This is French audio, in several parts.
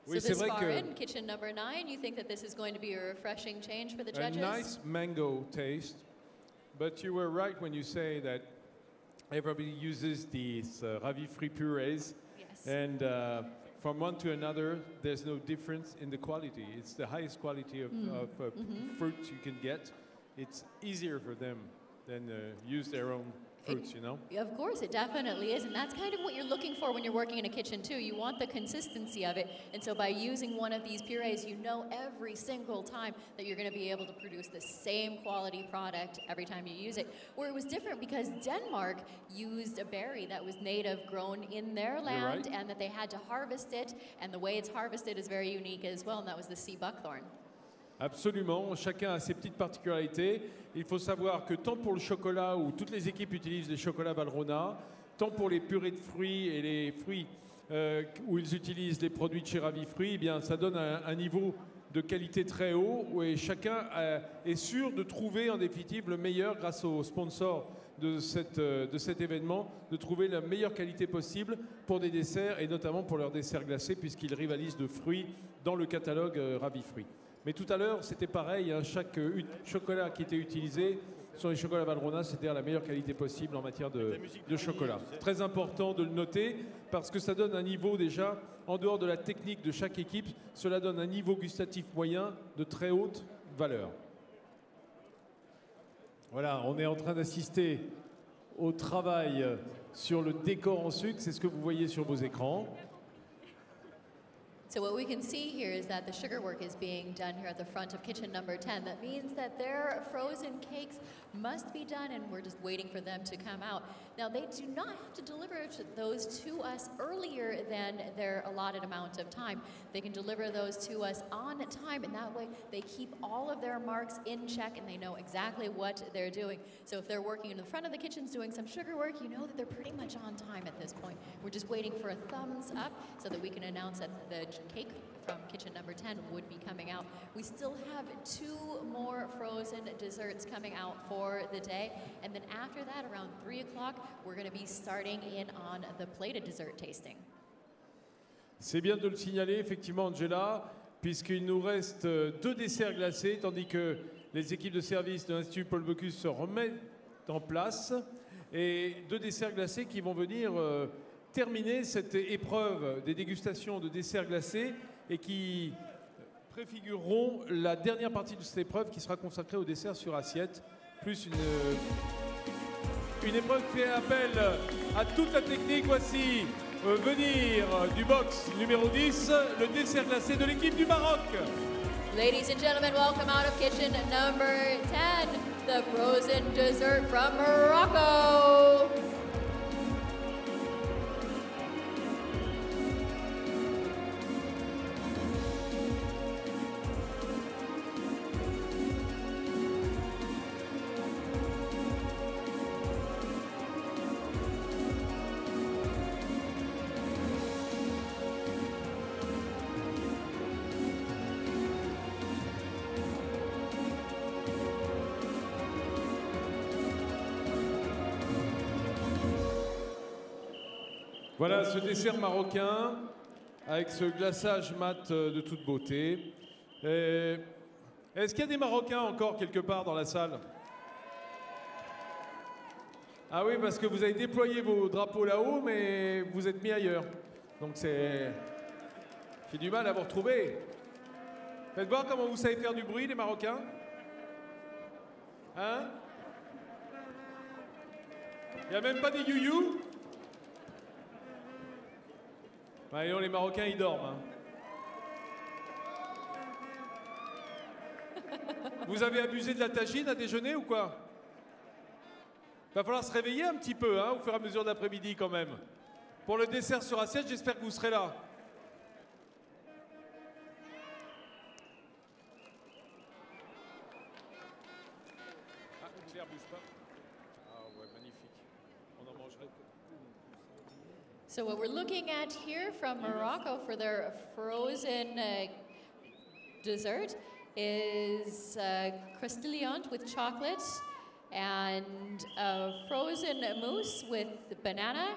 Oui, so c'est this vrai far que in kitchen number 9, you think that this is going to be a refreshing change for the a judges? nice mango taste, but you were right when you say that everybody uses these ravi fruit purees, Yes. and from one to another, there's no difference in the quality. It's the highest quality of fruits you can get. It's easier for them than use their own fruits, you know? Of course, it definitely is, and that's kind of what you're looking for when you're working in a kitchen too. You want the consistency of it, and so by using one of these purees, you know every single time that you're going to be able to produce the same quality product every time you use it. Where it was different because Denmark used a berry that was native, grown in their land, right. and that they had to harvest it, and the way it's harvested is very unique as well, and that was the sea buckthorn. Absolument, chacun a ses petites particularités. Il faut savoir que tant pour le chocolat, où toutes les équipes utilisent des chocolats Valrhona, tant pour les purées de fruits et les fruits où ils utilisent les produits de chez Ravi Fruits, eh bien, ça donne un niveau de qualité très haut et chacun est sûr de trouver en définitive le meilleur grâce aux sponsors de cet événement, de trouver la meilleure qualité possible pour des desserts et notamment pour leurs desserts glacés puisqu'ils rivalisent de fruits dans le catalogue Ravi Fruits. Mais tout à l'heure, c'était pareil, hein, chaque chocolat qui était utilisé sur les chocolats Valrhona, c'était à la meilleure qualité possible en matière de chocolat. Très important de le noter parce que ça donne un niveau déjà, en dehors de la technique de chaque équipe, cela donne un niveau gustatif moyen de très haute valeur. Voilà, on est en train d'assister au travail sur le décor en sucre, c'est ce que vous voyez sur vos écrans. So what we can see here is that the sugar work is being done here at the front of kitchen number 10. That means that their frozen cakes must be done and we're just waiting for them to come out. Now they do not have to deliver those to us earlier than their allotted amount of time. They can deliver those to us on time and that way they keep all of their marks in check and they know exactly what they're doing. So if they're working in the front of the kitchens doing some sugar work, you know that they're pretty much on time at this point. We're just waiting for a thumbs up so that we can announce that the cake from kitchen number 10 would be coming out. We still have 2 more frozen desserts coming out for the day. And then after that, around 3 o'clock, we're going to be starting in on the plated dessert tasting. C'est bien de le signaler, effectivement, Angela, puisqu'il nous reste 2 desserts glacés, tandis que les équipes de service de l'Institut Paul Bocuse se remettent en place. Et 2 desserts glacés qui vont venir terminer cette épreuve des dégustations de desserts glacés et qui préfigureront la dernière partie de cette épreuve qui sera consacrée au dessert sur assiette, plus une épreuve qui fait appel à toute la technique. Voici venir du box numéro 10, le dessert glacé de l'équipe du Maroc. Ladies and gentlemen, welcome out of kitchen number 10, the frozen dessert from Morocco. Voilà ce dessert marocain avec ce glaçage mat de toute beauté. Est-ce qu'il y a des Marocains encore quelque part dans la salle? Ah oui, parce que vous avez déployé vos drapeaux là-haut, mais vous êtes mis ailleurs. Donc c'est... J'ai du mal à vous retrouver. Faites voir comment vous savez faire du bruit, les Marocains. Hein? Il n'y a même pas des you-you? Bah, les Marocains, ils dorment. Hein. Vous avez abusé de la tagine à déjeuner ou quoi? Va falloir se réveiller un petit peu, hein, au fur et à mesure d'après-midi quand même. Pour le dessert sur assiette, j'espère que vous serez là. Ah, Claire, bouge pas. Ah ouais, magnifique. On en mangerait. So what we're looking at here from Morocco for their frozen dessert is crostillon with chocolate and frozen mousse with banana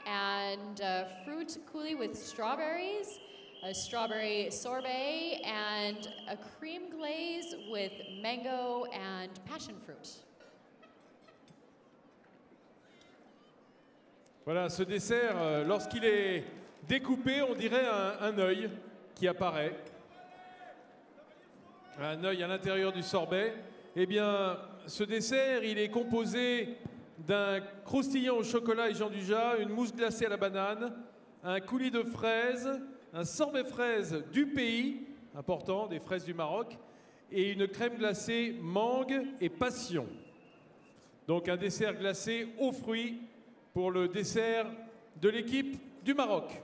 and fruit coulis with strawberries, a strawberry sorbet, and a cream glaze with mango and passion fruit. Voilà, ce dessert, lorsqu'il est découpé, on dirait un œil qui apparaît. Un œil à l'intérieur du sorbet. Eh bien, ce dessert, il est composé d'un croustillant au chocolat et Jean Dujat, une mousse glacée à la banane, un coulis de fraises, un sorbet fraise du pays, important, des fraises du Maroc, et une crème glacée mangue et passion. Donc un dessert glacé aux fruits pour le dessert de l'équipe du Maroc.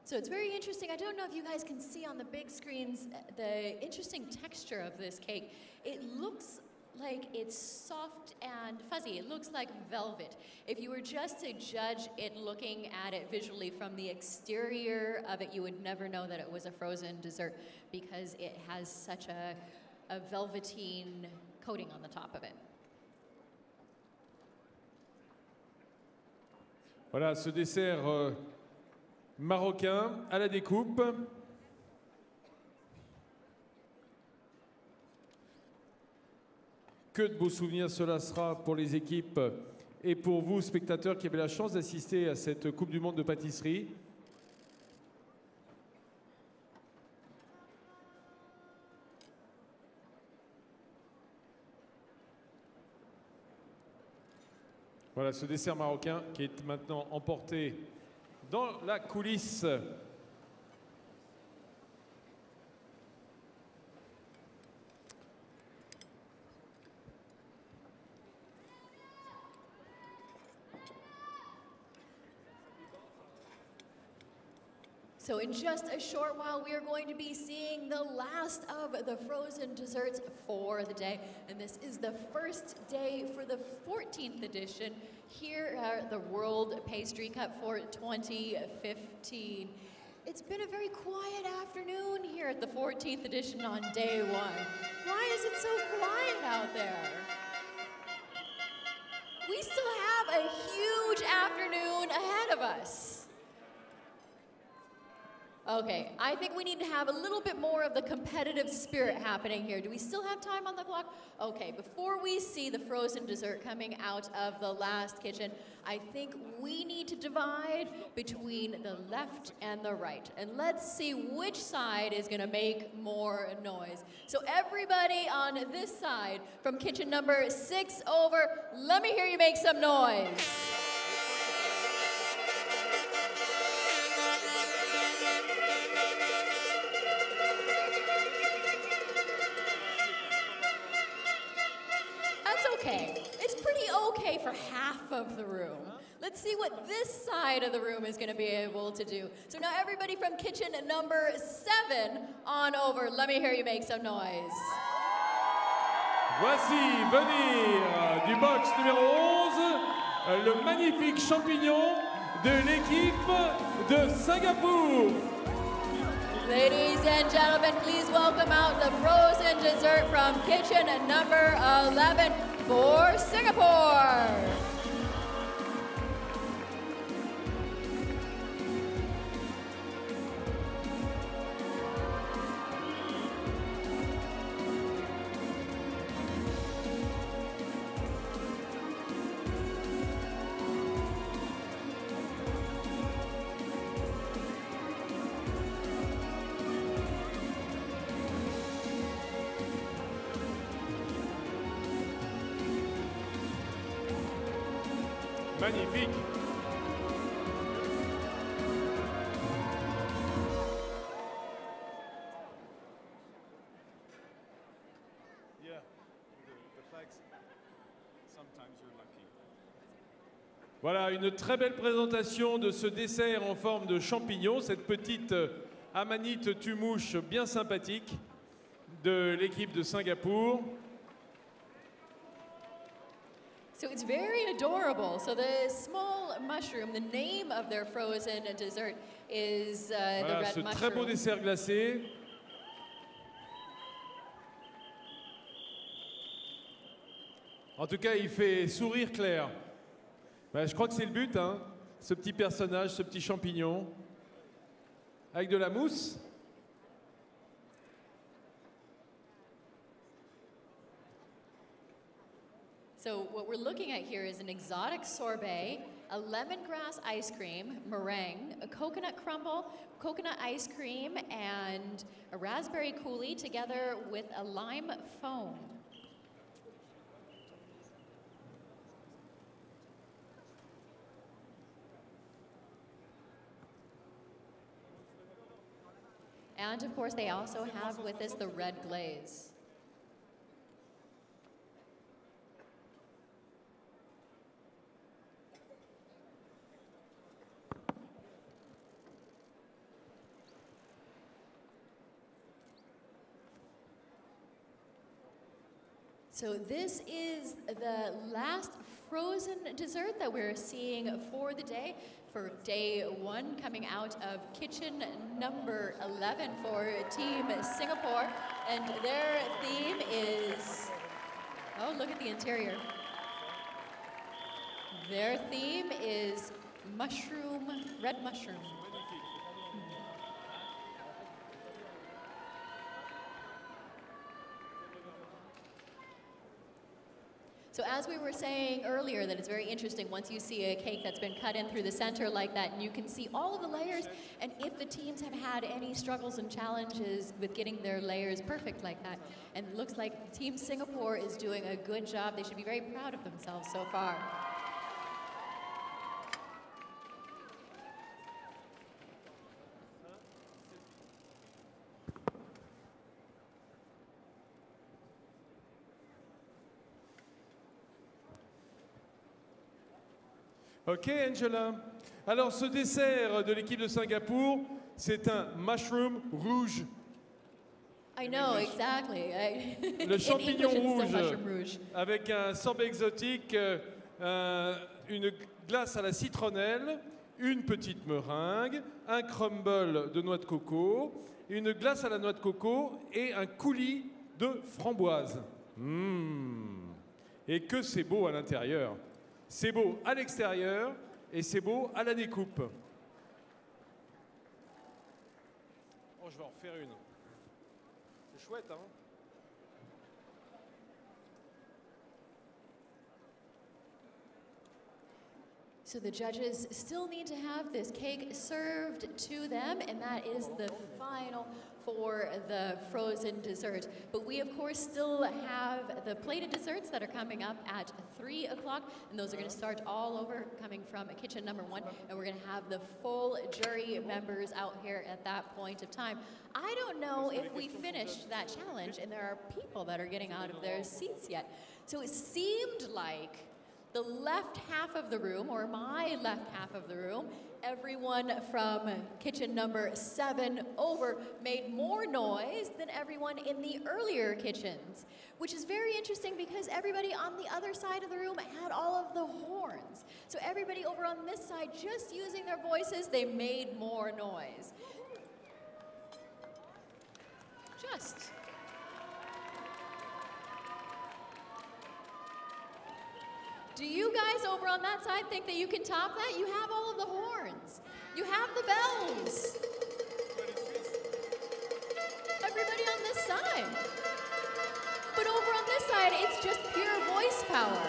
So it's very interesting. I don't know if you guys can see on the big screens the interesting texture of this cake. It looks like it's soft and fuzzy. It looks like velvet. If you were just to judge it looking at it visually from the exterior of it, you would never know that it was a frozen dessert because it has such a velveteen coating on the top of it. Voilà, ce dessert marocain à la découpe. Que de beaux souvenirs cela sera pour les équipes et pour vous, spectateurs, qui avez la chance d'assister à cette Coupe du Monde de pâtisserie. Voilà ce dessert marocain qui est maintenant emporté dans la coulisse. So in just a short while, we are going to be seeing the last of the frozen desserts for the day. And this is the first day for the 14th edition here at the World Pastry Cup for 2015. It's been a very quiet afternoon here at the 14th edition on day one. Why is it so quiet out there? We still have a huge afternoon ahead of us. Okay, I think we need to have a little bit more of the competitive spirit happening here. Do we still have time on the clock? Okay, before we see the frozen dessert coming out of the last kitchen, I think we need to divide between the left and the right. And let's see which side is gonna make more noise. So everybody on this side, from kitchen number 6 over, let me hear you make some noise. Okay, it's pretty okay for half of the room. Let's see what this side of the room is going to be able to do. So now everybody from kitchen number 7 on over, let me hear you make some noise. Voici venir du box numéro 11, le magnifique champignon de l'équipe de Singapour. Ladies and gentlemen, please welcome out the frozen dessert from kitchen number 11 for Singapore. Magnifique. Voilà, une très belle présentation de ce dessert en forme de champignon, cette petite amanite tumouche bien sympathique de l'équipe de Singapour. So it's very adorable. So the small mushroom, the name of their frozen dessert is Voilà, the red ce mushroom. très beau dessert glacé. En tout cas, il fait sourire Claire. Ben, je crois que c'est le but, hein, ce petit personnage, ce petit champignon. avec de la mousse. So what we're looking at here is an exotic sorbet, a lemongrass ice cream, meringue, a coconut crumble, coconut ice cream, and a raspberry coulis together with a lime foam. And of course, they also have with this the red glaze. So this is the last frozen dessert that we're seeing for the day, for day 1, coming out of kitchen number 11 for Team Singapore. And their theme is, oh, look at the interior. Their theme is mushroom, red mushroom. So as we were saying earlier, that it's very interesting once you see a cake that's been cut in through the center like that, and you can see all of the layers, and if the teams have had any struggles and challenges with getting their layers perfect like that. And it looks like Team Singapore is doing a good job. They should be very proud of themselves so far. Ok, Angela. Alors, ce dessert de l'équipe de Singapour, c'est un mushroom rouge. I know, exactly. Le champignon In English, it's rouge, still mushroom rouge. avec un sorbet exotique, une glace à la citronnelle, une petite meringue, un crumble de noix de coco, une glace à la noix de coco et un coulis de framboise. Et que c'est beau à l'intérieur. C'est beau à l'extérieur et c'est beau à la découpe. Oh, je vais en refaire une. C'est chouette, hein? So the judges still need to have this cake served to them, and that is the final for the frozen dessert. But we, of course, still have the plated desserts that are coming up at 3 o'clock, and those are going to start all over, coming from kitchen number 1, and we're going to have the full jury members out here at that point of time. I don't know if we finished that challenge, and there are people that are getting out of their seats yet. So it seemed like the left half of the room, or my left half of the room, everyone from kitchen number 7 over made more noise than everyone in the earlier kitchens, which is very interesting because everybody on the other side of the room had all of the horns. So everybody over on this side, just using their voices, they made more noise. Just. Do you guys over on that side think that you can top that? You have all of the horns. You have the bells. Everybody on this side. But over on this side, it's just pure voice power.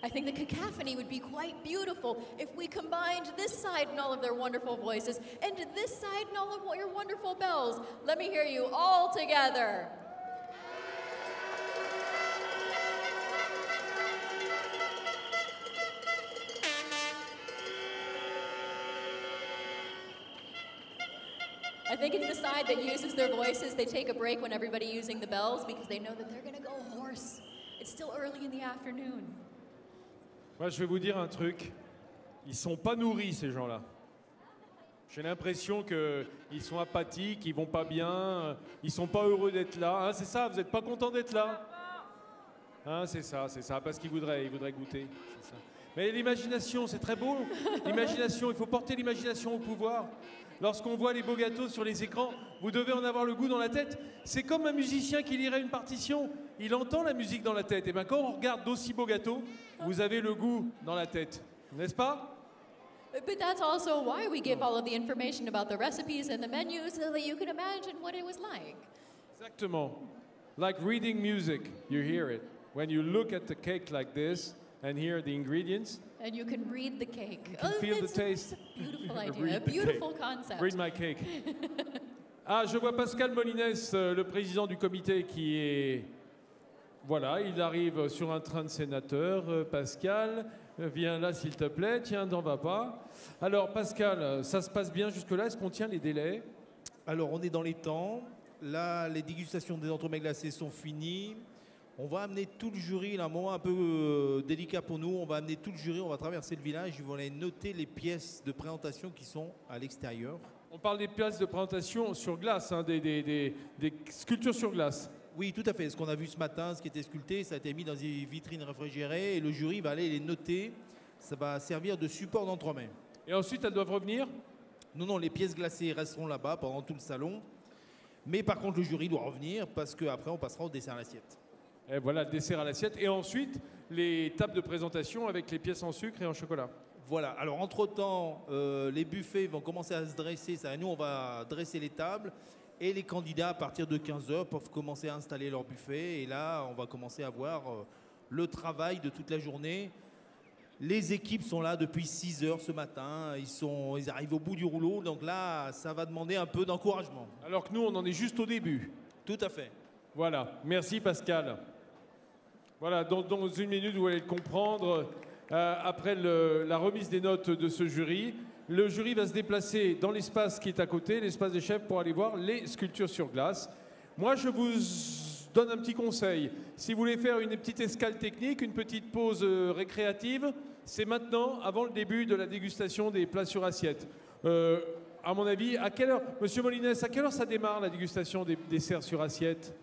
I think the cacophony would be quite beautiful if we combined this side and all of their wonderful voices and this side and all of your wonderful bells. Let me hear you all together. I think it's the side that uses their voices. They take a break when everybody's using the bells because they know that they're going to go hoarse. It's still early in the afternoon. Moi, je vais vous dire un truc. Ils sont pas nourris, ces gens-là. J'ai l'impression qu'ils sont apathiques, ils vont pas bien, ils sont pas heureux d'être là. Hein, c'est ça, vous n'êtes pas content d'être là? Hein, c'est ça, parce qu'ils voudraient goûter. C'est ça. Mais l'imagination, c'est très beau. L'imagination, il faut porter l'imagination au pouvoir. lorsqu'on voit les beaux gâteaux sur les écrans, vous devez en avoir le goût dans la tête. C'est comme un musicien qui lirait une partition. Il entend la musique dans la tête. Et bien quand on regarde d'aussi beaux gâteaux, vous avez le goût dans la tête. N'est-ce pas? But that's also why we give all of the information about the recipes and the menus so that you can imagine what it was like. Exactement. Like reading music, you hear it. When you look at the cake like this and hear the ingredients, And you can read the cake. you can feel the It's taste. a beautiful Read idea, a the beautiful cake. concept. Read my cake. Ah, je vois Pascal Molinès, le président du comité, qui est... Voilà, il arrive sur un train de sénateur. Pascal, viens là s'il te plaît. Tiens, n'en va pas. Alors, Pascal, ça se passe bien jusque-là? Est-ce qu'on tient les délais? Alors, on est dans les temps. Là, les dégustations des entremets glacés sont finies. On va amener tout le jury, là, un moment un peu délicat pour nous. On va amener tout le jury, on va traverser le village. Ils vont aller noter les pièces de présentation qui sont à l'extérieur. On parle des pièces de présentation sur glace, hein, des sculptures sur glace. Oui, tout à fait. Ce qu'on a vu ce matin, ce qui était sculpté, ça a été mis dans des vitrines réfrigérées et le jury va aller les noter. Ça va servir de support d'entremets. Et ensuite, elles doivent revenir? Non, les pièces glacées resteront là-bas pendant tout le salon. Mais par contre, le jury doit revenir parce qu'après, on passera au dessert à l'assiette. Et voilà, le dessert à l'assiette. Et ensuite, les tables de présentation avec les pièces en sucre et en chocolat. Voilà, alors entre-temps, les buffets vont commencer à se dresser. Nous, on va dresser les tables. Et les candidats, à partir de 15h, peuvent commencer à installer leur buffet. Et là, on va commencer à voir le travail de toute la journée. Les équipes sont là depuis 6h ce matin. Ils arrivent au bout du rouleau. Donc là, ça va demander un peu d'encouragement. Alors que nous, on en est juste au début. Tout à fait. Voilà, merci Pascal. Voilà, dans une minute, vous allez le comprendre. Après la remise des notes de ce jury, le jury va se déplacer dans l'espace qui est à côté, l'espace des chefs, pour aller voir les sculptures sur glace. Moi, je vous donne un petit conseil. Si vous voulez faire une petite escale technique, une petite pause récréative, c'est maintenant, avant le début de la dégustation des plats sur assiette. À mon avis, à quelle heure, Monsieur Molinès, à quelle heure ça démarre la dégustation des desserts sur assiette?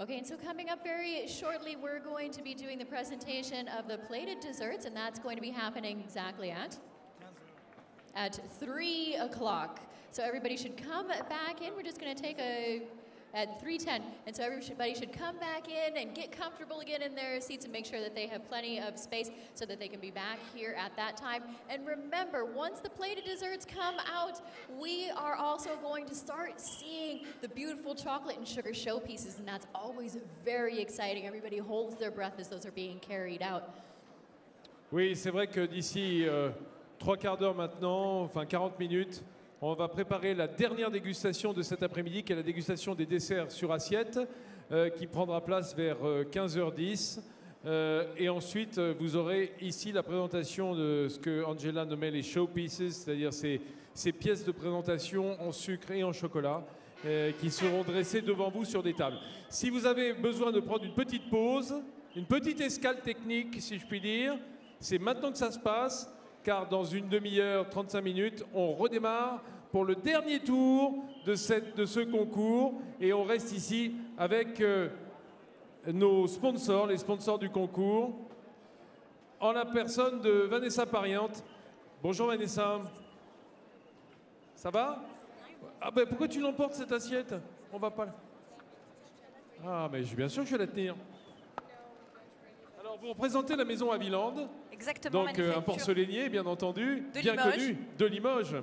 Okay, and so coming up very shortly, we're going to be doing the presentation of the plated desserts, and that's going to be happening exactly at 3 o'clock. So everybody should come back in. We're just going to take at 3:10, and so everybody should come back in and get comfortable again in their seats and make sure that they have plenty of space so that they can be back here at that time. And remember, once the plated desserts come out, we are also going to start seeing the beautiful chocolate and sugar showpieces, and that's always very exciting. Everybody holds their breath as those are being carried out. Oui, c'est vrai que d'ici 3/4 d'heure maintenant, enfin 40 minutes, on va préparer la dernière dégustation de cet après-midi, qui est la dégustation des desserts sur assiette, qui prendra place vers 15h10. Et ensuite, vous aurez ici la présentation de ce que Angela nommait les showpieces, c'est-à-dire ces pièces de présentation en sucre et en chocolat, qui seront dressées devant vous sur des tables. Si vous avez besoin de prendre une petite pause, une petite escale technique, si je puis dire, c'est maintenant que ça se passe. Car dans une demi-heure, 35 minutes, on redémarre pour le dernier tour de ce concours. Et on reste ici avec nos sponsors, les sponsors du concours, en la personne de Vanessa Pariante. Bonjour Vanessa. Ça va? Ah ben pourquoi tu l'emportes cette assiette? On va pas... Ah mais bien sûr que je vais la tenir. Alors vous représentez la maison Aviland. Exactement, donc un porcelainier, bien entendu, de bien Limoges. connu, de Limoges.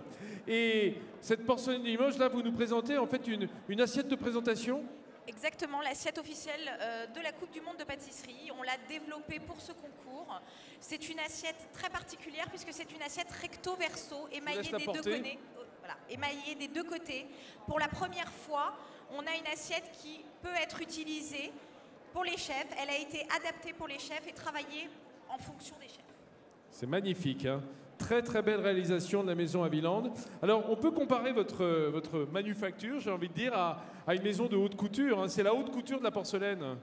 Et cette porcelaine de Limoges, là, vous nous présentez en fait une assiette de présentation. Exactement, l'assiette officielle de la Coupe du Monde de pâtisserie. On l'a développée pour ce concours. C'est une assiette très particulière puisque c'est une assiette recto-verso, émaillée des deux côtés. Voilà, émaillée des deux côtés. Pour la première fois, on a une assiette qui peut être utilisée pour les chefs. Elle a été adaptée pour les chefs et travaillée en fonction des chefs. C'est magnifique, hein. Très très belle réalisation de la maison Aviland. Alors on peut comparer votre manufacture, j'ai envie de dire, à une maison de haute couture, hein. C'est la haute couture de la porcelaine.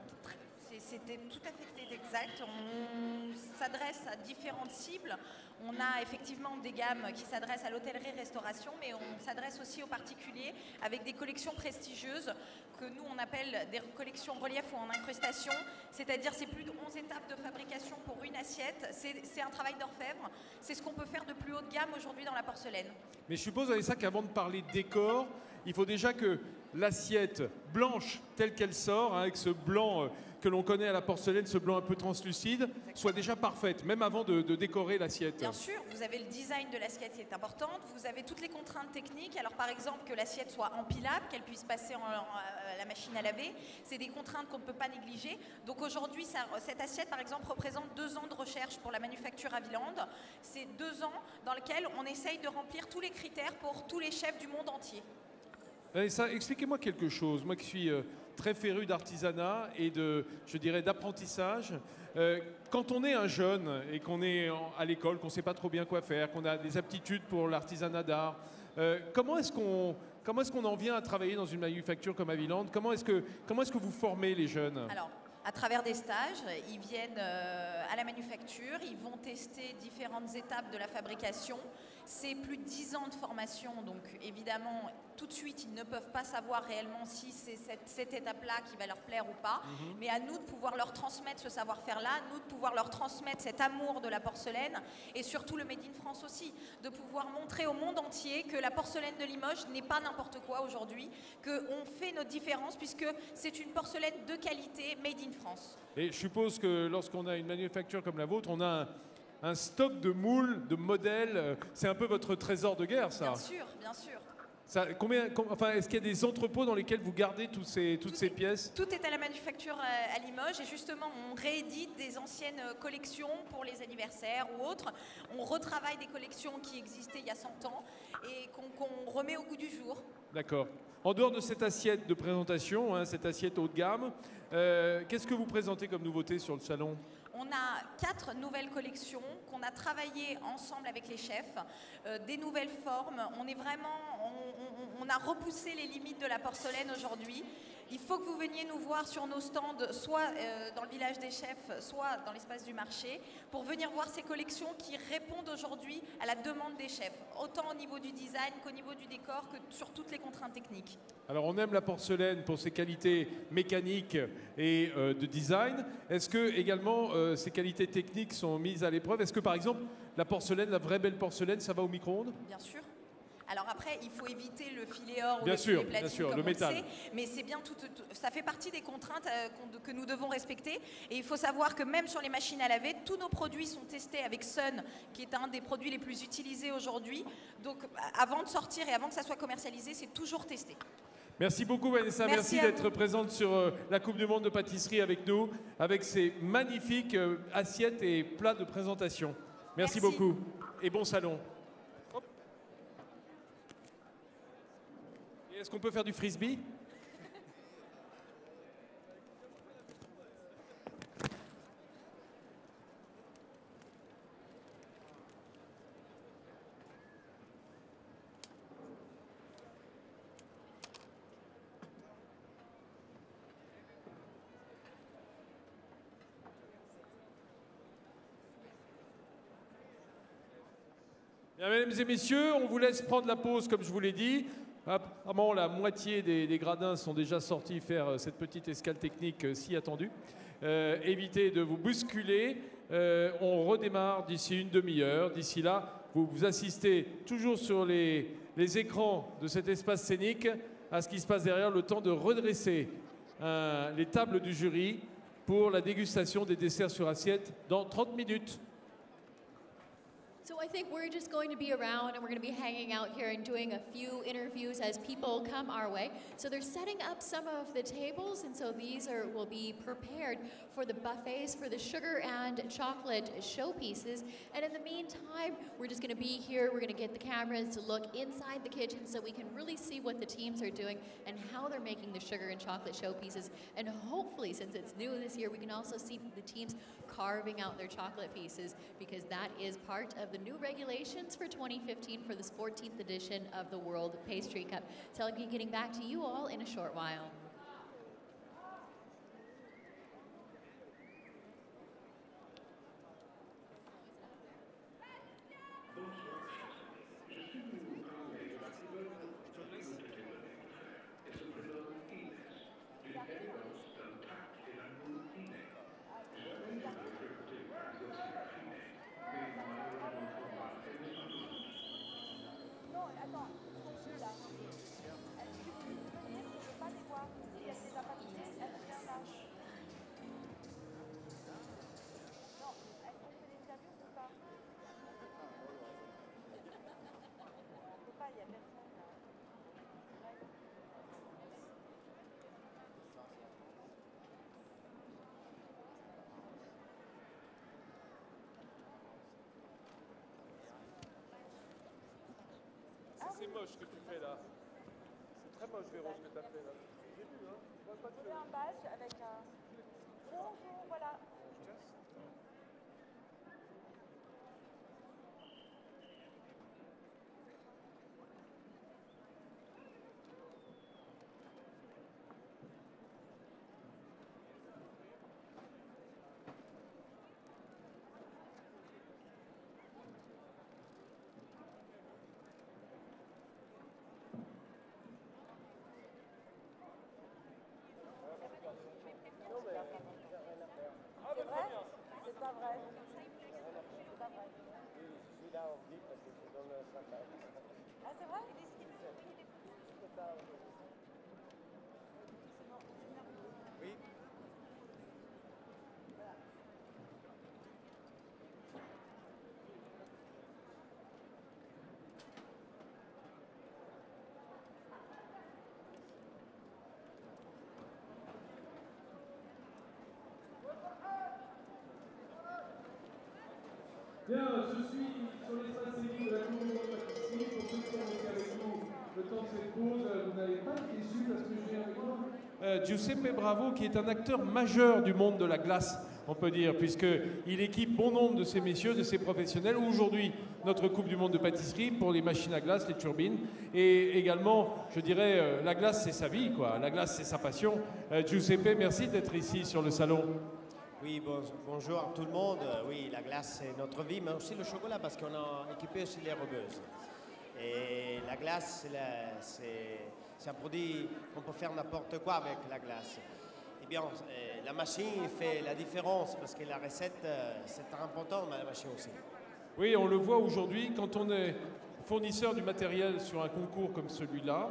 C'était tout à fait Exact, on s'adresse à différentes cibles. On a effectivement des gammes qui s'adressent à l'hôtellerie-restauration, mais on s'adresse aussi aux particuliers avec des collections prestigieuses que nous on appelle des collections relief ou en incrustation, c'est-à-dire c'est plus de 11 étapes de fabrication pour une assiette, c'est un travail d'orfèvre, c'est ce qu'on peut faire de plus haut de gamme aujourd'hui dans la porcelaine. Mais je suppose, Vanessa, qu'avant de parler de décor, il faut déjà que l'assiette blanche telle qu'elle sort, hein, avec ce blanc que l'on connaît à la porcelaine, ce blanc un peu translucide, soit déjà parfaite, même avant de décorer l'assiette. Bien sûr, vous avez le design de l'assiette qui est importante, vous avez toutes les contraintes techniques, alors par exemple que l'assiette soit empilable, qu'elle puisse passer à la machine à laver, c'est des contraintes qu'on ne peut pas négliger. Donc aujourd'hui, cette assiette par exemple représente 2 ans de recherche pour la manufacture à Villande. C'est 2 ans dans lesquels on essaye de remplir tous les critères pour tous les chefs du monde entier. Vanessa, expliquez-moi quelque chose, moi qui suis très féru d'artisanat et je dirais, d'apprentissage. Quand on est un jeune et qu'on est à l'école, qu'on ne sait pas trop bien quoi faire, qu'on a des aptitudes pour l'artisanat d'art, comment est-ce qu'on en vient à travailler dans une manufacture comme à Villande? Comment est-ce que vous formez les jeunes? Alors, à travers des stages, ils viennent à la manufacture, ils vont tester différentes étapes de la fabrication. C'est plus de 10 ans de formation, donc évidemment, tout de suite, ils ne peuvent pas savoir réellement si c'est cette étape-là qui va leur plaire ou pas. Mais à nous de pouvoir leur transmettre ce savoir-faire-là, nous de pouvoir leur transmettre cet amour de la porcelaine et surtout le Made in France aussi, de pouvoir montrer au monde entier que la porcelaine de Limoges n'est pas n'importe quoi aujourd'hui, qu'on fait notre différence puisque c'est une porcelaine de qualité Made in France. Et je suppose que lorsqu'on a une manufacture comme la vôtre, on a un stock de moules, de modèles. C'est un peu votre trésor de guerre, ça. Bien sûr, bien sûr. Est-ce qu'il y a des entrepôts dans lesquels vous gardez toutes ces pièces? Tout est à la manufacture à Limoges et justement on réédite des anciennes collections pour les anniversaires ou autres. On retravaille des collections qui existaient il y a 100 ans et qu'on remet au goût du jour. D'accord. En dehors de cette assiette de présentation, hein, cette assiette haut de gamme, qu'est-ce que vous présentez comme nouveauté sur le salon? On a 4 nouvelles collections qu'on a travaillées ensemble avec les chefs, des nouvelles formes. On a repoussé les limites de la porcelaine aujourd'hui. Il faut que vous veniez nous voir sur nos stands, soit dans le village des chefs, soit dans l'espace du marché, pour venir voir ces collections qui répondent aujourd'hui à la demande des chefs, autant au niveau du design qu'au niveau du décor, que sur toutes les contraintes techniques. Alors on aime la porcelaine pour ses qualités mécaniques et de design. Est-ce que également ces qualités techniques sont mises à l'épreuve? Est-ce que par exemple la porcelaine, la vraie belle porcelaine, ça va au micro-ondes? Bien sûr. Alors après, il faut éviter le filet or ou bien le sûr, filet platine, bien sûr, comme le on métal. le sait, mais c'est bien ça fait partie des contraintes que nous devons respecter. Et il faut savoir que même sur les machines à laver, tous nos produits sont testés avec Sun, qui est un des produits les plus utilisés aujourd'hui. Donc avant de sortir et avant que ça soit commercialisé, c'est toujours testé. Merci beaucoup Vanessa, merci d'être présente sur la Coupe du Monde de pâtisserie avec nous, avec ces magnifiques assiettes et plats de présentation. Merci beaucoup et bon salon. Est-ce qu'on peut faire du frisbee? Bien, mesdames et messieurs, on vous laisse prendre la pause comme je vous l'ai dit. Apparemment, la moitié des gradins sont déjà sortis faire cette petite escale technique si attendue. Évitez de vous bousculer. On redémarre d'ici une demi-heure. D'ici là, vous assistez toujours sur les écrans de cet espace scénique à ce qui se passe derrière, le temps de redresser les tables du jury pour la dégustation des desserts sur assiette dans 30 minutes. So I think we're just going to be around and we're going to be hanging out here and doing a few interviews as people come our way. So they're setting up some of the tables, and so these will be prepared for the buffets for the sugar and chocolate showpieces. And in the meantime, we're just going to be here. We're going to get the cameras to look inside the kitchen so we can really see what the teams are doing and how they're making the sugar and chocolate showpieces. And hopefully, since it's new this year, we can also see the teams carving out their chocolate pieces, because that is part of the new regulations for 2015 for this 14th edition of the World Pastry Cup. So I'll be getting back to you all in a short while. moche ce que tu fais là. C'est très moche, Véro, ce que tu as fait là. J'ai vu, hein. Vous avez un badge avec un... Bonjour, voilà. C'est vrai? C'est pas vrai. C'est pas vrai. Ah, c'est vrai? Oui. Bien, je suis sur l'espace civil de la Coupe du Monde pâtisserie. Pour ceux qui ont été avec nous le temps de cette pause, vous n'allez pas être déçus parce que j'ai avec moi Giuseppe Bravo, qui est un acteur majeur du monde de la glace, on peut dire, puisqu'il équipe bon nombre de ces messieurs, de ces professionnels. Aujourd'hui, notre Coupe du Monde de pâtisserie pour les machines à glace, les turbines. Et également, je dirais, la glace, c'est sa vie, quoi. La glace, c'est sa passion. Giuseppe, merci d'être ici sur le salon. Oui, bonjour à tout le monde. Oui, la glace, c'est notre vie, mais aussi le chocolat, parce qu'on a équipé aussi les rebeuses. Et la glace, c'est un produit qu'on peut faire n'importe quoi avec la glace. Eh bien, la machine fait la différence, parce que la recette, c'est très important, mais la machine aussi. Oui, on le voit aujourd'hui, quand on est fournisseur du matériel sur un concours comme celui-là,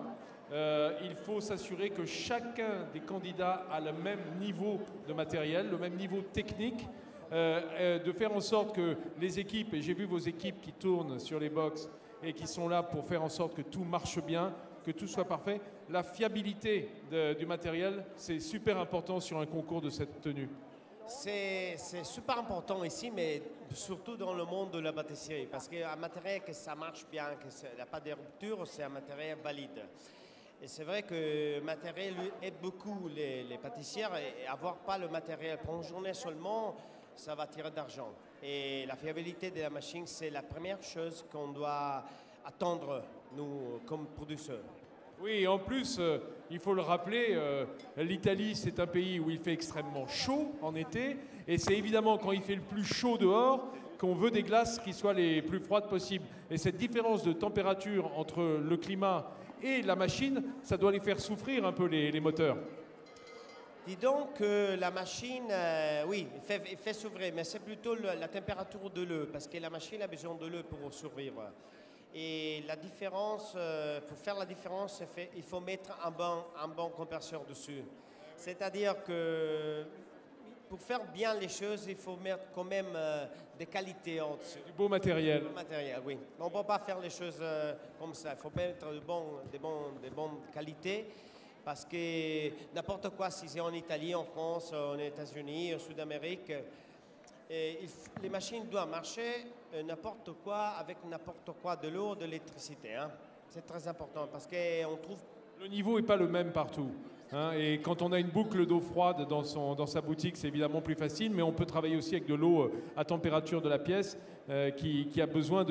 il faut s'assurer que chacun des candidats a le même niveau de matériel, le même niveau technique, de faire en sorte que les équipes, et j'ai vu vos équipes qui tournent sur les box et qui sont là pour faire en sorte que tout marche bien, que tout soit parfait. La fiabilité du matériel, c'est super important sur un concours de cette tenue. C'est super important ici, mais surtout dans le monde de la pâtisserie, parce qu'un matériel que ça marche bien, qu'il n'y a pas de rupture, c'est un matériel valide. Et c'est vrai que le matériel aide beaucoup les pâtissières, et avoir pas le matériel pour une journée seulement, ça va tirer d'argent. Et la fiabilité de la machine, c'est la première chose qu'on doit attendre, nous, comme producteurs. Oui, en plus, il faut le rappeler, l'Italie, c'est un pays où il fait extrêmement chaud en été, et c'est évidemment quand il fait le plus chaud dehors qu'on veut des glaces qui soient les plus froides possibles. Et cette différence de température entre le climat et la machine, ça doit les faire souffrir un peu les moteurs. Dis donc que la machine, oui, il fait s'ouvrir, mais c'est plutôt la température de l'eau, parce que la machine a besoin de l'eau pour survivre. Et la différence, pour faire la différence, il faut mettre un bon compresseur dessus. C'est-à-dire que pour faire bien les choses, il faut mettre quand même des qualités en dessus. Du beau matériel. Du matériel, oui. On ne peut pas faire les choses comme ça. Il faut mettre des bonnes qualités. Parce que n'importe quoi, si c'est en Italie, en France, en États-Unis, en Sud-Amérique, les machines doivent marcher n'importe quoi, avec n'importe quoi, de l'eau, de l'électricité. Hein. C'est très important parce qu'on trouve... Le niveau n'est pas le même partout. Hein, et quand on a une boucle d'eau froide dans sa boutique, c'est évidemment plus facile, mais on peut travailler aussi avec de l'eau à température de la pièce qui a besoin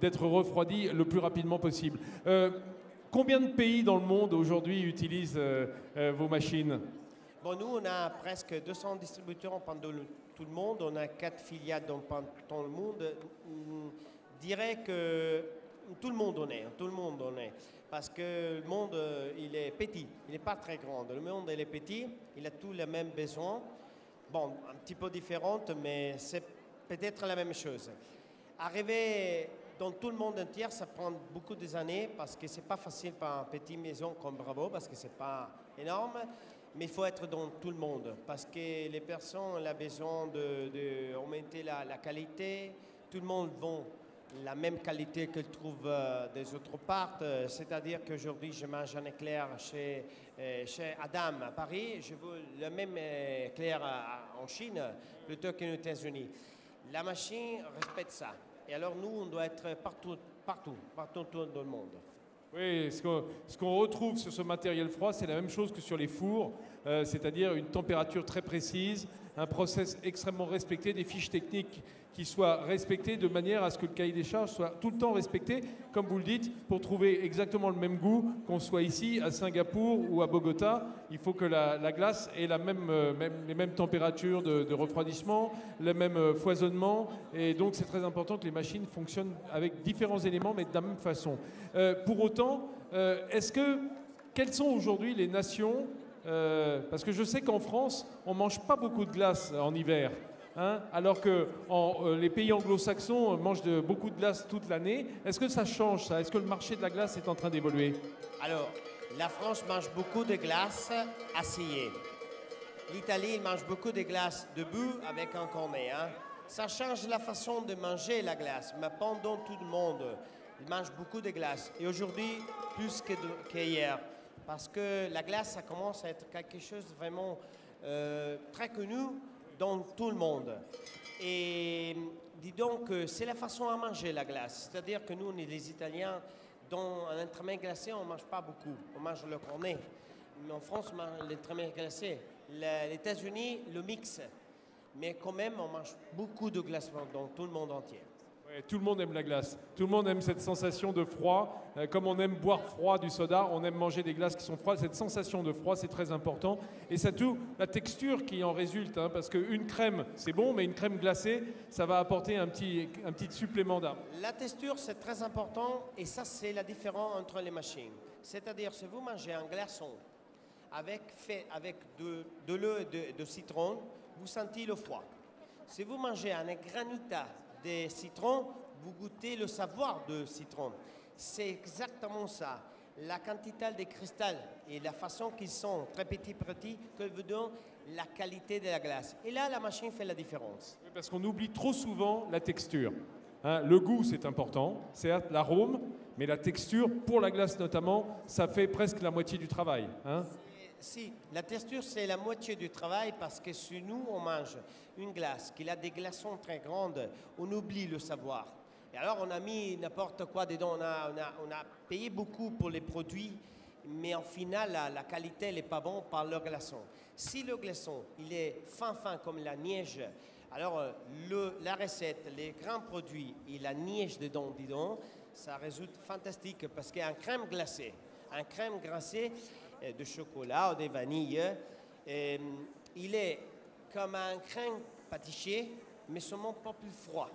d'être refroidie le plus rapidement possible. Combien de pays dans le monde aujourd'hui utilisent vos machines? Bon, nous, on a presque 200 distributeurs pendant tout le monde. On a 4 filiales dans le monde. Je dirais que tout le monde en est. Parce que le monde, il est petit. Il n'est pas très grand. Le monde, il est petit. Il a tous les mêmes besoins. Bon, un petit peu différentes, mais c'est peut-être la même chose. Arriver dans tout le monde entier, ça prend beaucoup d'années parce que c'est pas facile pour une petite maison comme Bravo, parce que c'est pas énorme, mais il faut être dans tout le monde parce que les personnes ont besoin d'augmenter la qualité. Tout le monde veut la même qualité qu'elle trouve des autres parts, c'est-à-dire qu'aujourd'hui je mange un éclair chez Adam à Paris, je veux le même éclair en Chine plutôt qu'aux États-Unis. La machine respecte ça. Et alors nous, on doit être partout dans le monde. Oui, ce qu'on retrouve sur ce matériel froid, c'est la même chose que sur les fours, c'est-à-dire une température très précise, un process extrêmement respecté, des fiches techniques qui soient respectées de manière à ce que le cahier des charges soit tout le temps respecté, comme vous le dites, pour trouver exactement le même goût, qu'on soit ici, à Singapour ou à Bogota. Il faut que la glace ait les mêmes températures de refroidissement, le même foisonnement, et donc c'est très important que les machines fonctionnent avec différents éléments, mais de la même façon. Pour autant, quelles sont aujourd'hui les nations, parce que je sais qu'en France, on ne mange pas beaucoup de glace en hiver. Hein, alors que les pays anglo-saxons mangent beaucoup de glace toute l'année. Est-ce que ça change ça? Est-ce que le marché de la glace est en train d'évoluer? Alors, la France mange beaucoup de glace asseyée. L'Italie mange beaucoup de glace debout avec un cornet. Hein. Ça change la façon de manger la glace. Mais pendant tout le monde, il mange beaucoup de glace. Et aujourd'hui, plus qu'hier. Parce que la glace, ça commence à être quelque chose de vraiment très connu dans tout le monde. Et dis donc, c'est la façon à manger la glace. C'est-à-dire que nous, on est les Italiens, dans un entremets glacé, on ne mange pas beaucoup. On mange le cornet. Mais en France, on mange l'entremets glacé. Les États-Unis, le mix. Mais quand même, on mange beaucoup de glace dans tout le monde entier. Ouais, tout le monde aime la glace. Tout le monde aime cette sensation de froid. Comme on aime boire froid du soda, on aime manger des glaces qui sont froides. Cette sensation de froid, c'est très important. Et c'est tout la texture qui en résulte. Hein, parce qu'une crème, c'est bon, mais une crème glacée, ça va apporter un petit supplément d'âme. La texture, c'est très important. Et ça, c'est la différence entre les machines. C'est-à-dire, si vous mangez un glaçon fait avec de l'eau et de citron, vous sentez le froid. Si vous mangez un granita de citron, vous goûtez le savoir de citron. C'est exactement ça. La quantité de cristal et la façon qu'ils sont très petits que vous donne la qualité de la glace. Et là, la machine fait la différence. Parce qu'on oublie trop souvent la texture. Hein, le goût, c'est important, certes, l'arôme, mais la texture, pour la glace notamment, ça fait presque la moitié du travail. Hein. Si, la texture, c'est la moitié du travail parce que si nous, on mange une glace qui a des glaçons très grandes, on oublie le savoir. Et alors, on a mis n'importe quoi dedans. On a payé beaucoup pour les produits, mais en final, la qualité n'est pas bonne par le glaçon. Si le glaçon, il est fin comme la neige, alors la recette, les grands produits et la neige dedans, ça résulte fantastique parce qu'un crème glacée, de chocolat ou de vanille, il est comme un crème pâtissier, mais seulement pas plus froid.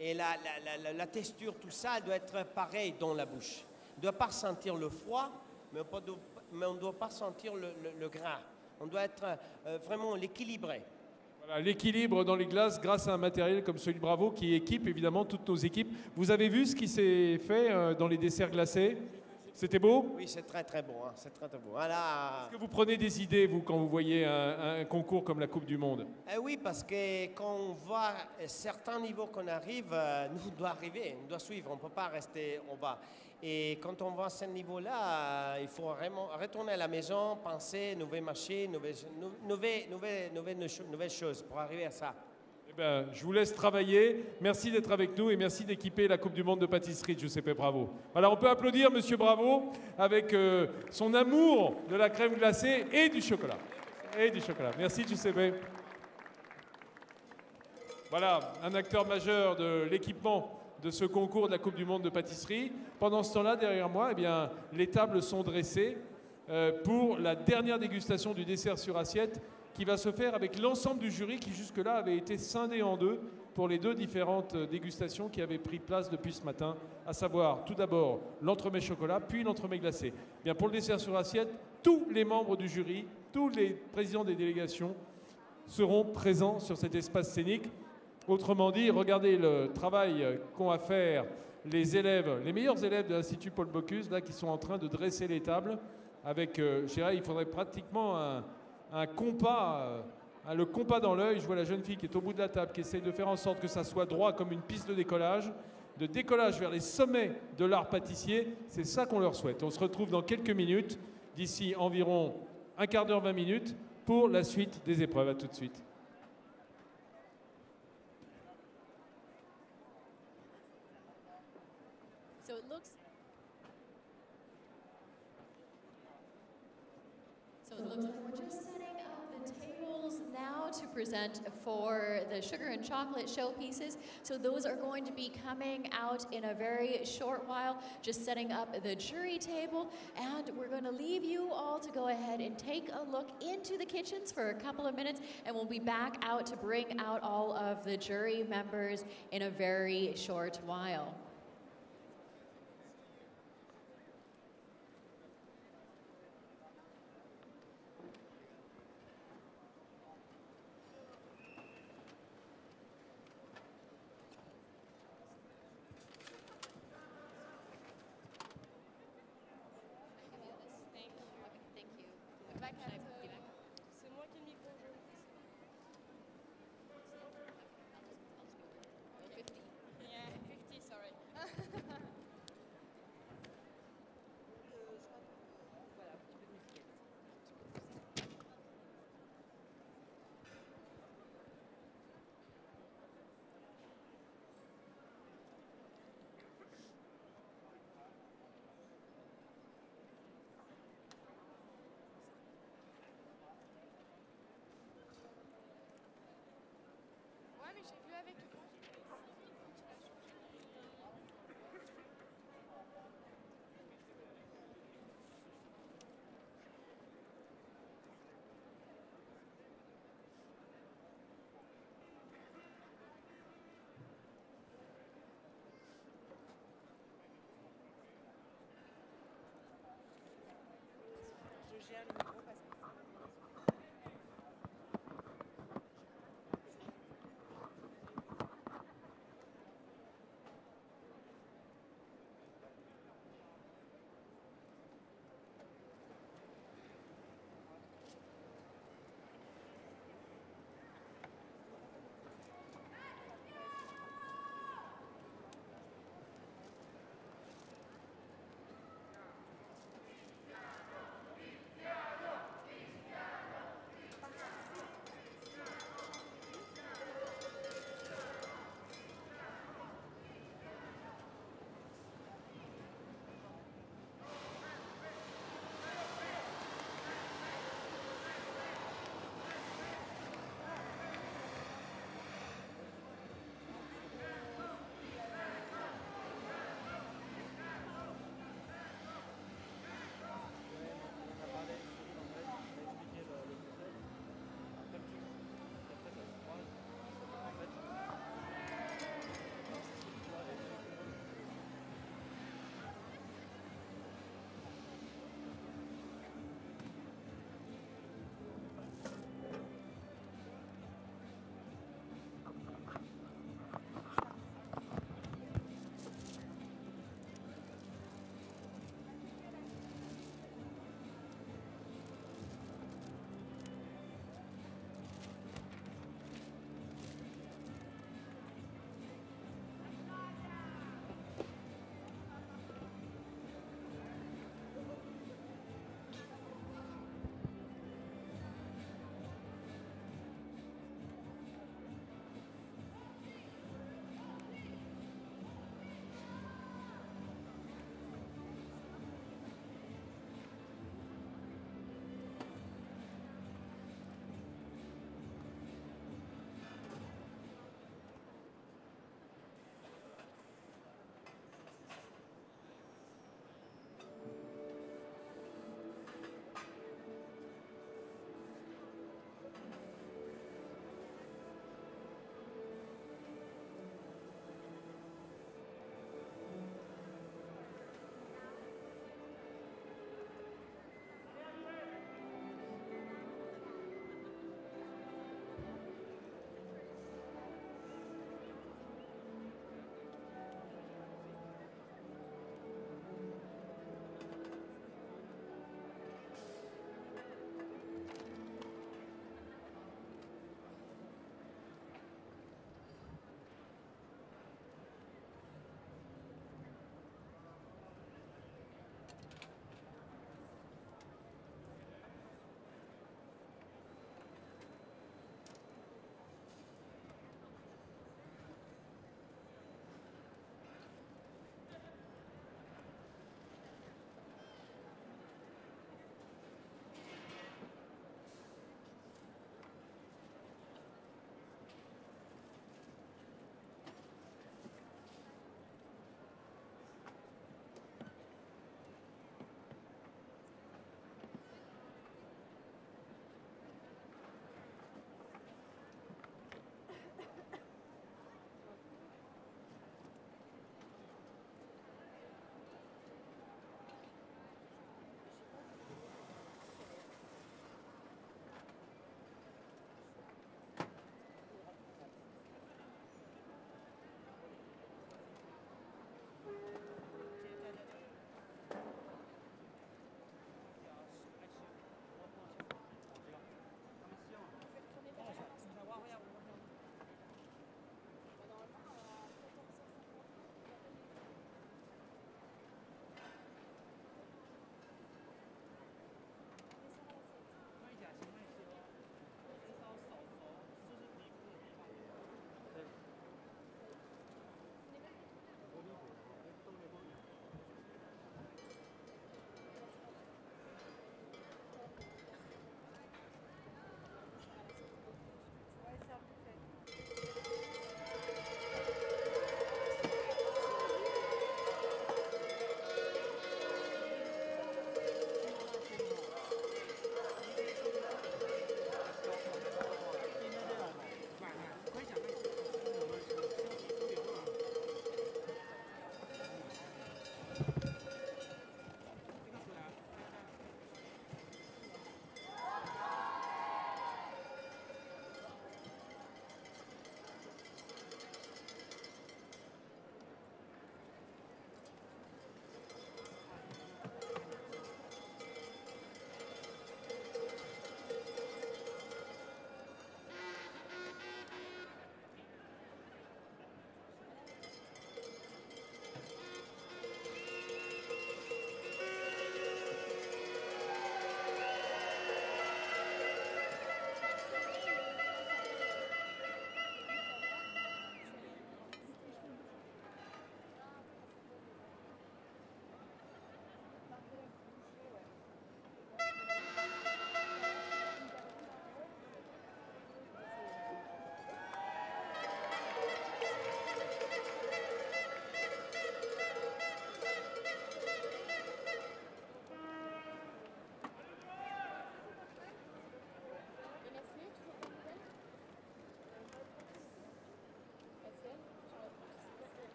Et la texture, tout ça, doit être pareil dans la bouche. On ne doit pas sentir le froid, mais on ne doit pas sentir le gras. On doit être vraiment l'équilibré. Voilà, l'équilibre dans les glaces grâce à un matériel comme celui de Bravo qui équipe évidemment toutes nos équipes. Vous avez vu ce qui s'est fait dans les desserts glacés? C'était beau? Oui, c'est très très bon. Hein. C'est très très beau. Voilà. Est-ce que vous prenez des idées, vous, quand vous voyez un concours comme la Coupe du Monde? Oui, parce que quand on voit certains niveaux qu'on arrive, nous on doit arriver, on doit suivre, on ne peut pas rester en bas. Et quand on voit ce niveau-là, il faut vraiment retourner à la maison, penser nouvelles machines, nouvelles choses pour arriver à ça. Eh ben, je vous laisse travailler. Merci d'être avec nous et merci d'équiper la Coupe du Monde de pâtisserie de Giuseppe Bravo. Alors on peut applaudir Monsieur Bravo avec son amour de la crème glacée et du chocolat. Merci Giuseppe. Voilà, un acteur majeur de l'équipement de ce concours de la Coupe du Monde de pâtisserie. Pendant ce temps-là, derrière moi, eh bien, les tables sont dressées pour la dernière dégustation du dessert sur assiette qui va se faire avec l'ensemble du jury qui jusque-là avait été scindé en deux pour les deux différentes dégustations qui avaient pris place depuis ce matin, à savoir tout d'abord l'entremets chocolat, puis l'entremets glacé. Bien, pour le dessert sur assiette, tous les membres du jury, tous les présidents des délégations seront présents sur cet espace scénique. Autrement dit, regardez le travail qu'ont à faire les élèves, les meilleurs élèves de l'Institut Paul Bocuse, là, qui sont en train de dresser les tables avec, je dirais, il faudrait pratiquement un compas, le compas dans l'œil. Je vois la jeune fille qui est au bout de la table, qui essaye de faire en sorte que ça soit droit comme une piste de décollage vers les sommets de l'art pâtissier. C'est ça qu'on leur souhaite. On se retrouve dans quelques minutes, d'ici environ un quart d'heure, 20 minutes, pour la suite des épreuves. À tout de suite. So it looks looks like we're just setting up the tables now to present for the sugar and chocolate showpieces. So those are going to be coming out in a very short while, just setting up the jury table. And we're going to leave you all to go ahead and take a look into the kitchens for a couple of minutes, and we'll be back out to bring out all of the jury members in a very short while. C'est moi qui ai le micro jaune. 50. Yeah, 50, sorry.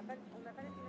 on n'a pas les